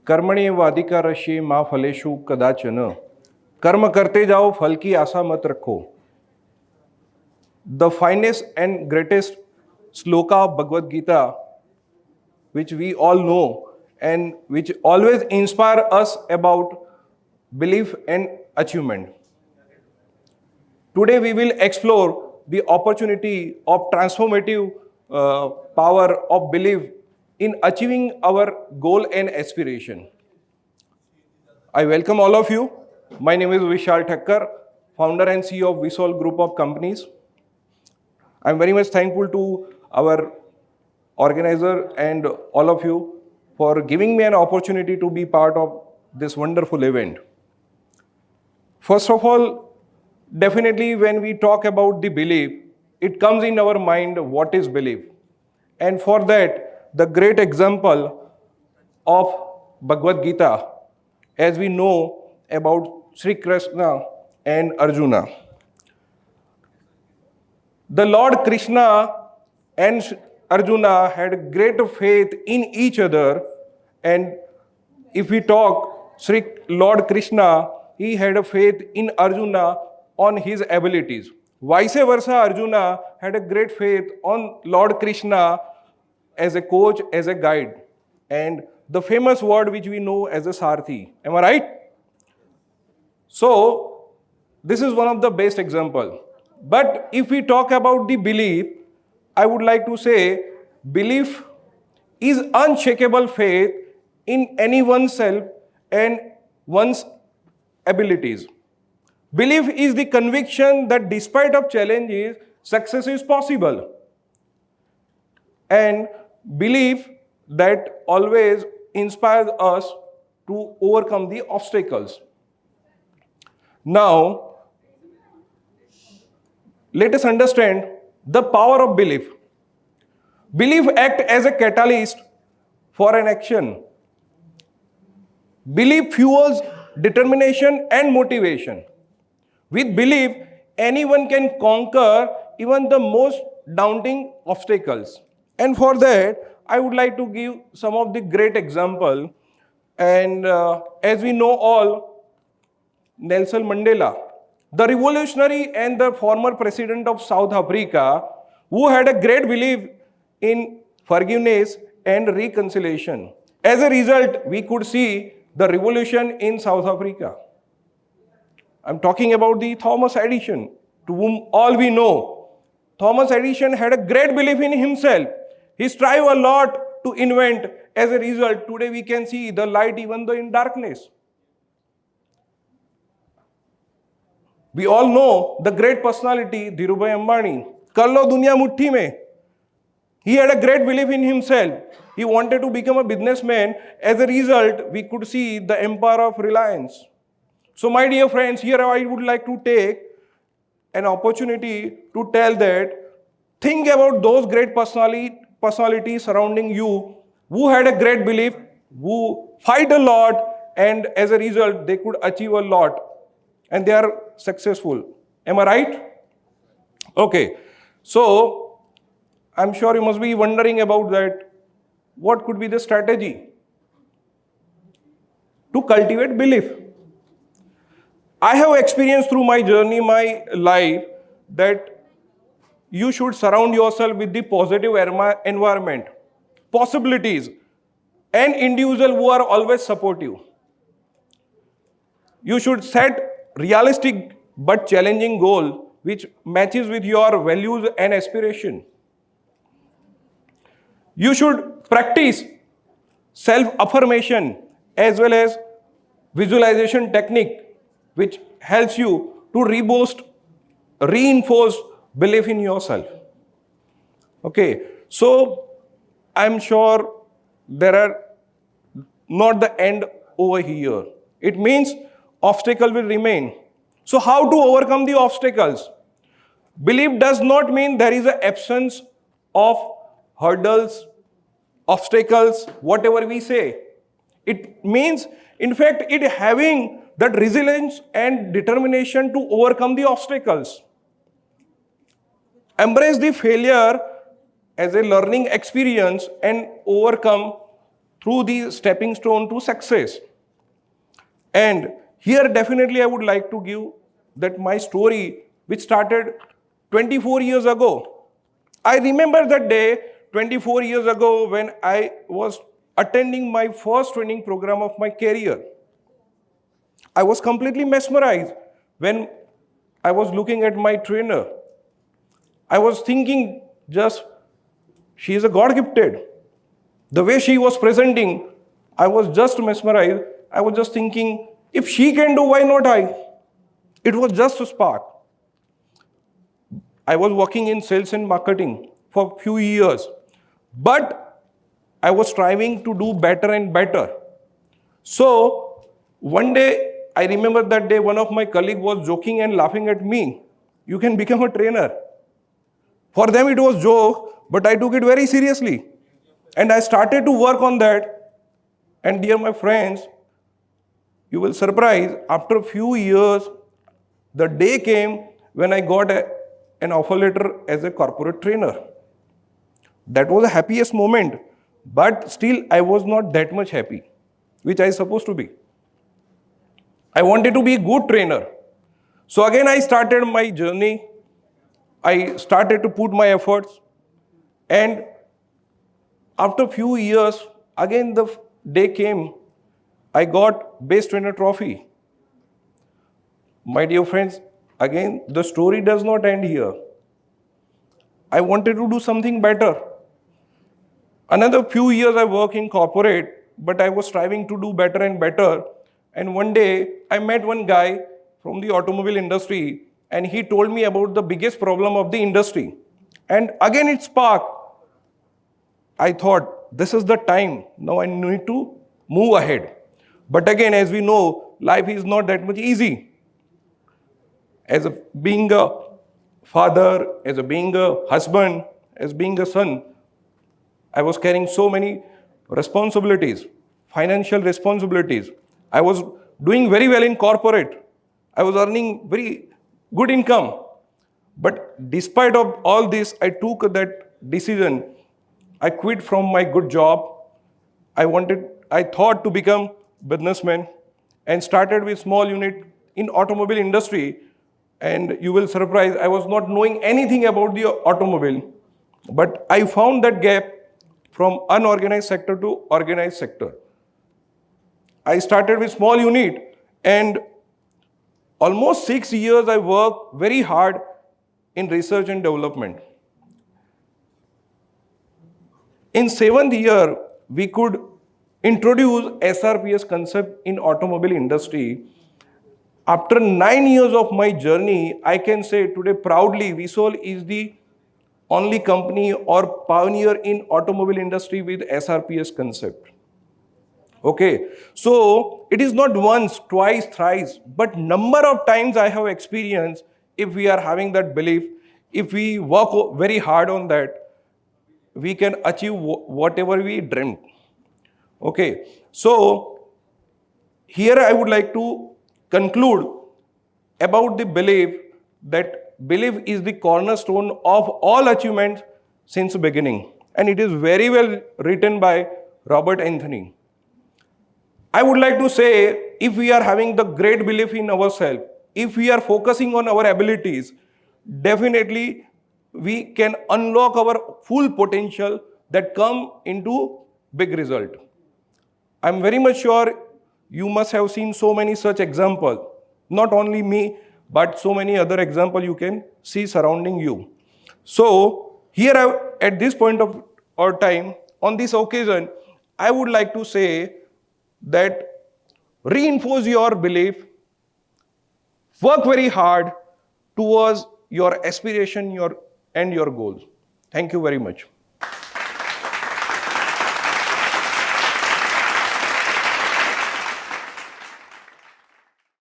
कर्मणे vadhikaraste phaleshu kadachana. कर्म करते जाओ, फल की आशा मत रखो. The finest and greatest shloka of Bhagavad Gita, which we all know and which always inspire us about belief and achievement. Today we will explore the opportunity of transformative power of belief in achieving our goal and aspiration. I welcome all of you. My name is VISHAL, THAKKAR, founder and CEO of VISHAL group of companies. I'm very much thankful to our organizer and all of you for giving me an opportunity to be part of this wonderful event. First of all, definitely when we talk about the belief, it comes in our mind what is belief. And for that, the great example of Bhagavad Gita, as we know about Sri Krishna and Arjuna. The Lord Krishna and Arjuna had great faith in each other, and if we talk Sri Lord Krishna, he had a faith in Arjuna on his abilities. Vice versa, Arjuna had a great faith on Lord Krishna as a coach, as a guide, and the famous word which we know as a Sarthi. Am I right? So, this is one of the best examples. But if we talk about the belief, I would like to say belief is unshakable faith in anyone's self and one's abilities. Belief is the conviction that despite of challenges, success is possible. And belief that always inspires us to overcome the obstacles. Now, let us understand the power of belief. Belief acts as a catalyst for an action. Belief fuels determination and motivation. With belief, anyone can conquer even the most daunting obstacles. And for that, I would like to give some of the great examples. And as we know all, Nelson Mandela, the revolutionary and the former president of South Africa, who had a great belief in forgiveness and reconciliation. As a result, we could see the revolution in South Africa. I'm talking about the Thomas Edison, to whom all we know. Thomas Edison had a great belief in himself. He strived a lot to invent. As a result, today we can see the light even though in darkness. We all know the great personality, Dhirubhai Ambani. Kar lo duniya muthi mein. He had a great belief in himself. He wanted to become a businessman. As a result, we could see the empire of Reliance. So my dear friends, here I would like to take an opportunity to tell that, think about those great personalities surrounding you who had a great belief, who fight a lot, and as a result, they could achieve a lot. And they are successful. Am I right? Okay. So, I'm sure you must be wondering about that. What could be the strategy to cultivate belief? I have experienced through my journey, my life, that you should surround yourself with the positive environment, possibilities, and individuals who are always supportive. You should set realistic but challenging goal which matches with your values and aspiration. You should practice self-affirmation as well as visualization technique which helps you to reinforce belief in yourself. Okay, so I'm sure there are not the end over here. It means obstacle will remain. So how to overcome the obstacles? Belief does not mean there is an absence of hurdles, obstacles, whatever we say. It means, in fact, it having that resilience and determination to overcome the obstacles. Embrace the failure as a learning experience and overcome through the stepping stone to success. And here definitely I would like to give that my story which started 24 years ago. I remember that day 24 years ago when I was attending my first training program of my career. I was completely mesmerized when I was looking at my trainer. I was thinking just, she is a God gifted. The way she was presenting, I was just mesmerized. I was just thinking, if she can do, why not I? It was just a spark. I was working in sales and marketing for a few years, but I was striving to do better and better. So one day, I remember that day one of my colleagues was joking and laughing at me. You can become a trainer. For them it was joke, but I took it very seriously. And I started to work on that. And dear my friends, you will surprise, after a few years, the day came when I got an offer letter as a corporate trainer. That was the happiest moment, but still I was not that much happy, which I supposed to be. I wanted to be a good trainer. So again I started my journey. I started to put my efforts, and after a few years, again the day came, I got Best Trainer Trophy. My dear friends, again the story does not end here. I wanted to do something better. Another few years I worked in corporate, but I was striving to do better and better. And one day I met one guy from the automobile industry, and he told me about the biggest problem of the industry. And again it sparked. I thought, this is the time. Now I need to move ahead. But again, as we know, life is not that much easy. Being a father, being a husband, as being a son, I was carrying so many responsibilities, financial responsibilities. I was doing very well in corporate. I was earning very good income. But despite of all this, I took that decision. I quit from my good job. I thought to become businessman and started with small unit in automobile industry. And you will surprise, I was not knowing anything about the automobile. But I found that gap from unorganized sector to organized sector. I started with small unit, and almost 6 years I worked very hard in research and development. In 7th year, we could introduce SRPS concept in automobile industry. After 9 years of my journey, I can say today proudly, VISHAL is the only company or pioneer in automobile industry with SRPS concept. Okay, so it is not once, twice, thrice, but number of times I have experienced. If we are having that belief, if we work very hard on that, we can achieve whatever we dreamt. Okay, so here I would like to conclude about the belief that belief is the cornerstone of all achievements since the beginning. And it is very well written by Robert Anthony. I would like to say, if we are having the great belief in ourselves, if we are focusing on our abilities, definitely we can unlock our full potential that come into big result. I'm very much sure you must have seen so many such examples. Not only me, but so many other examples you can see surrounding you. So here at this point of our time, on this occasion, I would like to say that reinforce your belief, work very hard towards your aspiration and your goals. Thank you very much.